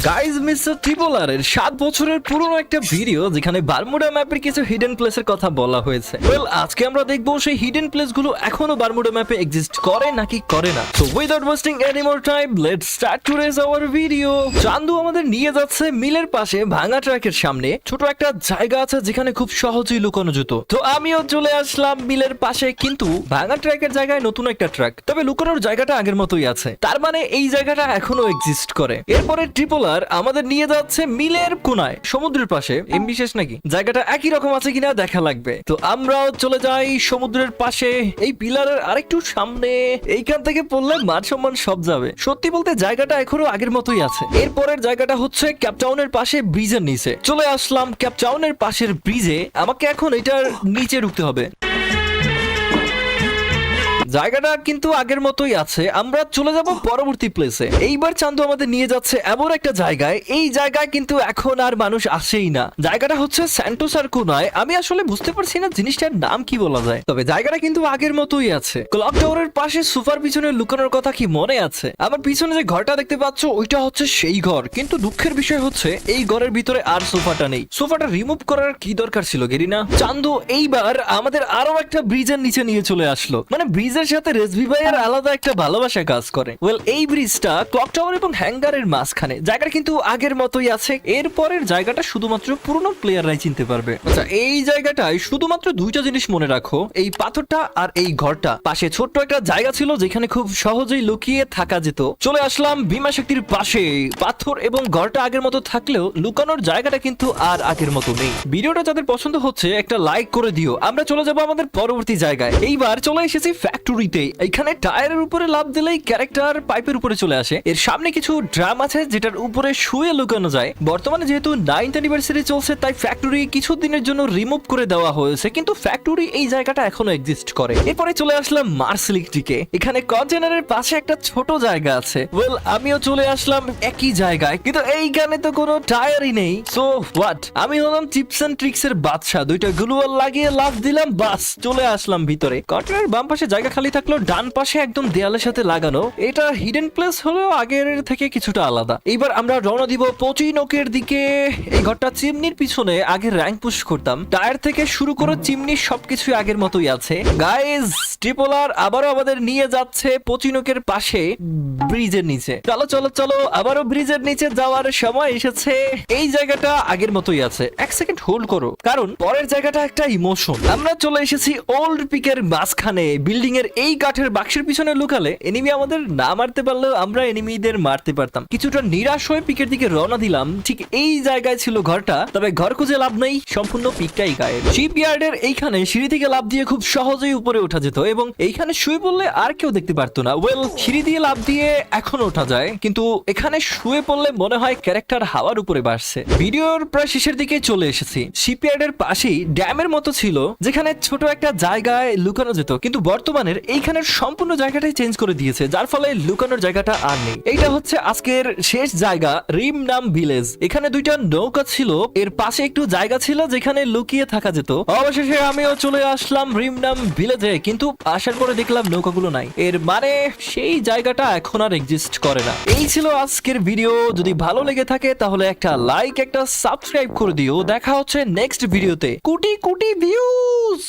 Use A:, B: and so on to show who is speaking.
A: Guys mister ট্রিপলারের 7 বছরের পুরনো একটা ভিডিও যেখানে বারমুডা ম্যাপের কিছু হিডেন প্লেসের কথা বলা হয়েছে। ওয়েল, আজকে আমরা দেখবো সেই হিডেন প্লেসগুলো এখনো বারমুডা ম্যাপে এক্সিস্ট করে নাকি করে না। So without wasting any more time, let's start today's our video. Chandu আমাদের নিয়ে যাচ্ছে মিলের পাশে ভাঙা ট্র্যাকের সামনে। ছোট একটা জায়গা আছে যেখানে খুব সহজেই লুকানো যেত। তো আমিও চলে আসলাম মিলের পাশে, কিন্তু ভাঙা ট্র্যাকের জায়গায় নতুন একটা ট্র্যাক, তবে লুকানোর জায়গাটা আগের মতোই আছে। তার মানে এই জায়গাটা এখনো এক্সিস্ট করে। এরপরে ট্রিপলার আমাদের নিয়ে যাচ্ছে মিলের কোনায় সমুদ্রের পাশে। বিশেষ নাকি জায়গাটা একই রকম আছে কিনা দেখা লাগবে। তো আমরাও চলে যাই সমুদ্রের পাশে, এই পিলারের আরেকটু সামনে। এইখান থেকে পড়লে মান সম্মান সব যাবে। সত্যি বলতে জায়গাটা এখনো আগের মতোই আছে। এরপরের জায়গাটা হচ্ছে ক্যাপটাউনের পাশে ব্রিজের নিচে। চলে আসলাম ক্যাপটাউনের পাশের ব্রিজে। আমাকে এখন এটার নিচে ঢুকতে হবে। জায়গাটা কিন্তু আগের মতোই আছে। আমরা চলে যাব পরবর্তী প্লেসে। এইবার চান্দু আমাদের নিয়ে যাচ্ছে এমন একটা জায়গায়, এই জায়গায় কিন্তু এখন আর মানুষ আসেই না। জায়গাটা হচ্ছে স্যান্টোসার কোনায়। আমি আসলে বুঝতে পারছি না জিনিসটার নাম কি বলা যায়, তবে জায়গাটা কিন্তু আগের মতোই আছে। ক্লক টাওয়ারের পাশে সোফার পিছনে লুকানোর কথা কি মনে আছে? আমার পিছনে যে ঘরটা দেখতে পাচ্ছ ওইটা হচ্ছে সেই ঘর, কিন্তু দুঃখের বিষয় হচ্ছে এই ঘরের ভিতরে আর সোফাটা নেই। সোফাটা রিমুভ করার কি দরকার ছিল গেরিনা? চান্দু এইবার আমাদের আরো একটা ব্রিজের নিচে নিয়ে চলে আসলো। মানে ব্রিজের সাথে রেসভি ভাইয়ের আলাদা একটা ভালোবাসা কাজ করে। ওয়েল, এই ব্রিজটা ক্লক টাওয়ার এবং হ্যাঙ্গারের মাঝখানে। জায়গাটা কিন্তু আগের মতোই আছে। এরপরের জায়গাটা শুধুমাত্র পুরনো প্লেয়াররাই চিনতে পারবে। আচ্ছা, এই জায়গাটায় শুধুমাত্র দুইটা জিনিস মনে রাখো, এই পাথরটা আর এই ঘরটা। পাশে ছোট্ট একটা জায়গা ছিল যেখানে খুব সহজেই লুকিয়ে থাকা যেত। চলে আসলাম ভীমা শক্তির পাশে। পাথর এবং ঘরটা আগের মতো থাকলেও লুকানোর জায়গাটা কিন্তু আর আগের মতো নেই। ভিডিওটা যাদের পছন্দ হচ্ছে একটা লাইক করে দিও। আমরা চলে যাব আমাদের পরবর্তী জায়গায়। এইবার চলে এসেছি ফ্যাক্টরিতে। এখানে টায়ারের উপরে লাফ দিলেই ক্যারেক্টার পাইপের উপরে চলে আসে। এর সামনে কিছু ড্রাম আছে যেটার উপরে শুয়ে লুকানো যায়। বর্তমানে যেহেতু 9th অ্যানিভার্সারি চলছে, তাই ফ্যাক্টরি কিছুদিনের জন্য রিমুভ করে দেওয়া হয়েছে, কিন্তু ফ্যাক্টরি এই জায়গাটা এখনো এক্সিস্ট করে। এরপরে চলে আসলাম মার্সেলিক দিকে। এখানে কন্টেনারের পাশে একটা ছোট জায়গা আছে। ওয়েল, আমিও চলে আসলাম একই জায়গায়, কিন্তু এইখানে তো কোনো টায়ারই নেই। সো হোয়াট, আমি হলাম টিপস এন্ড ট্রিক্স এর বাদশা। দুইটা গ্লুয়াল লাগিয়ে লাফ দিলাম, বাস চলে আসলাম ভিতরে। কন্টেনারের বাম পাশে জায়গা খালি থাকলো, ডান পাশে একদম দেয়ালের সাথে লাগানো। এটা হিডেন প্লেস হলেও আগের থেকে কিছুটা আলাদা। এইবার আমরা রওনা দিব পচিনোকের দিকে। এই ঘরটা চিমনির পিছনে আগে র্যাঙ্ক পুশ করতাম। টায়ার থেকে শুরু করে চিমনি সবকিছু আগের মতোই আছে। গাইজ, ট্রিপলার আবারও আমাদের নিয়ে যাচ্ছে পচিনোকের পাশে ব্রিজের নিচে। চলো চলো চলো, আবারও ব্রিজের নিচে যাওয়ার সময় এসেছে। এই জায়গাটা আগের মতোই আছে। এক সেকেন্ড হোল্ড করো, কারণ পরের জায়গাটা একটা ইমোশন। আমরা চলে এসেছি ওল্ড পিকের মাঝখানে। বিল্ডিং এর এই কাঠের বাক্সের পিছনে লুকালে এনিমি আমাদের না মারতে পারলেও আমরা এনিমিদের মারতে পারতাম। কিছুটা নিরাশ হয়ে পিকের দিকে রওনা দিলাম। ঠিক এই জায়গায় ছিল ঘরটা, তবে ঘর খুঁজে লাভ নেই, সম্পূর্ণ পিকটাই গায়েব। শিপইয়ার্ডের এইখানে সিঁড়ি থেকে লাফ দিয়ে খুব সহজেই উপরে ওঠা যেত, এবং এইখানে শুয়ে পড়লে আর কেউ দেখতে পারতো না। ওয়েল, সিঁড়ি দিয়ে লাফ দিয়ে এখন ওঠা যায়, কিন্তু এখানে শুয়ে পড়লে মনে হয় ক্যারেক্টার হাওয়ার উপরে ভাসছে। ভিডিওর প্রায় শেষের দিকে চলে এসেছি। শিপইয়ার্ডের পাশেই ড্যামের মতো ছিল যেখানে ছোট একটা জায়গায় লুকানো যেত, কিন্তু বর্তমানের এইখানের সম্পূর্ণ জায়গাটাই চেঞ্জ করে দিয়েছে, যার ফলে লুকানোর জায়গাটা আর নেই। এইটা হচ্ছে আজকের শেষ জায়গা, রিম নাম ভিলেজ। এখানে দুইটা নৌকা ছিল, এর পাশে একটু জায়গা ছিল যেখানে লুকিয়ে থাকা যেত। অবশেষে আমিও চলে আসলাম রিম নাম ভিলেজে, কিন্তু আসার পরে দেখলাম নৌকাগুলো নাই। এর মানে সেই জায়গাটা এখন আর এক্সিস্ট করে না। এই ছিল আজকের ভিডিও। যদি ভালো লেগে থাকে তাহলে একটা লাইক, একটা সাবস্ক্রাইব করে দিও। দেখা হচ্ছে নেক্সট ভিডিওতে। কোটি কোটি ভিউজ।